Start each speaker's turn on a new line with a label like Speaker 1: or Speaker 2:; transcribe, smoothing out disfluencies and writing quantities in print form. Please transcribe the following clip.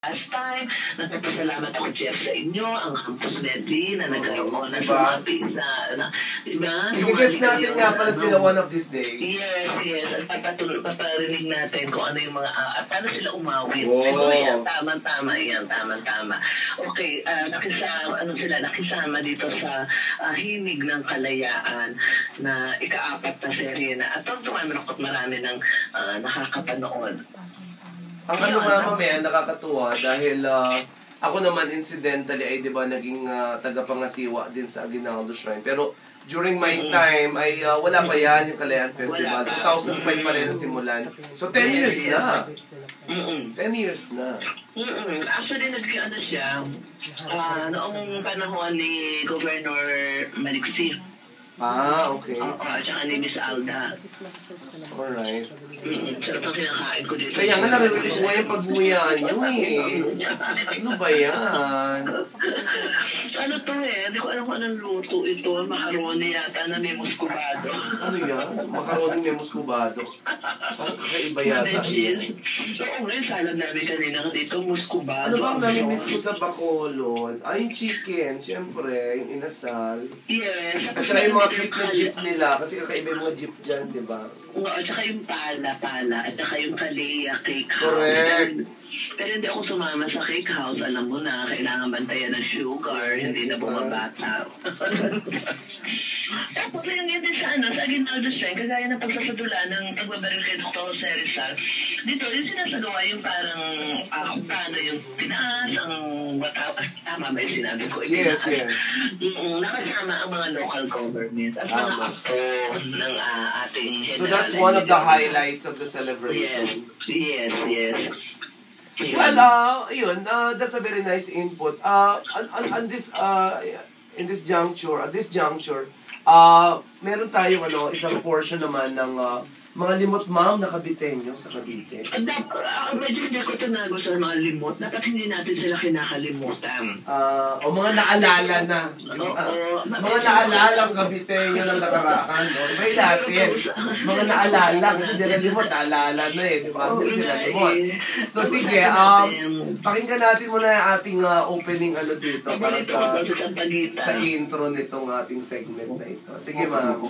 Speaker 1: last time. Nagpapasalamat ako, Jeff, sa inyo, ang Campus Medley na nagkaroon na sumati sa, diba?
Speaker 2: I-guess natin nga pala sila one of these days.
Speaker 1: Yes, yes. At paparinig natin kung ano yung mga, at paano sila umawit.
Speaker 2: Wow.
Speaker 1: Pero yan, tama-tama yan, tama-tama. Okay, nakisama dito sa Himig ng Kalayaan na ika-4 na serye na. At marami ng nakakapanood.
Speaker 2: Ang ano nga mamaya, nakakatuwa dahil ako naman incidentally ay di ba naging tagapangasiwa din sa Aguinaldo Shrine. Pero during my time ay wala pa yan yung Kalayaan Festival. 2005 pa rin simulan. So 10 years na. 10 years na.
Speaker 1: Actually, nagkano siya noong panahon ni Governor Maliksi.
Speaker 2: Okay.
Speaker 1: Oo, at saka ni Miss Alda.
Speaker 2: Alright.
Speaker 1: Sarap ang kinakain ko dito.
Speaker 2: Kaya nga narinig ko yung pagbuyaan nyo eh. Ano ba yan?
Speaker 1: Ano to eh? Hindi ko alam kung anong luto ito. Macaroni yata na may muscovado.
Speaker 2: Ano yan? Macaroni may muscovado. Parang kakaiba yata.
Speaker 1: Oo, ngayon salam namin kanina dito, muscovado.
Speaker 2: Ano bang namimiss ko sa Bacolod? Ay, yung chicken, siyempre, yung inasal.
Speaker 1: Yes.
Speaker 2: At saka yung mga cute na jeep nila, kasi kakaiba yung mga jeep dyan, di ba?
Speaker 1: Oo, at saka yung pala, at saka yung Kalea Cake House.
Speaker 2: Correct.
Speaker 1: Pero hindi ako sumama sa cake house. Alam mo na, kailangan bantayan ng sugar, hindi na bumabata. Tapos yung din sa Aguinaldo Shrine, kagaya ng pagsasadula ng pagbabaril kay Dr. Jose Rizal, dito yung sinasagawa yung parang paano yung tinaas, ang tama ba yung sinabi ko?
Speaker 2: Yes, yes.
Speaker 1: Nakasama ang mga local government at mga ako ng ating
Speaker 2: So that's one of the highlights of the celebration.
Speaker 1: Yes.
Speaker 2: Well, yun, that's a very nice input. On this, in this juncture, at this juncture, meron tayong isang portion naman ng mga limot ma'am na Caviteño sa Cavite.
Speaker 1: Medyo hindi ko ito nagustuhan mga limot. Dapat hindi natin sila kinakalimutan.
Speaker 2: O mga naalala na. Mga naalala ang Caviteño ng nakaraan. Iba natin. Mga naalala. Kasi di na limot, naalala na eh. Di ba? Hindi sila limot. So sige, pakinggan natin muna yung ating opening dito para sa intro nitong ating segment na ito. Sige ma'am.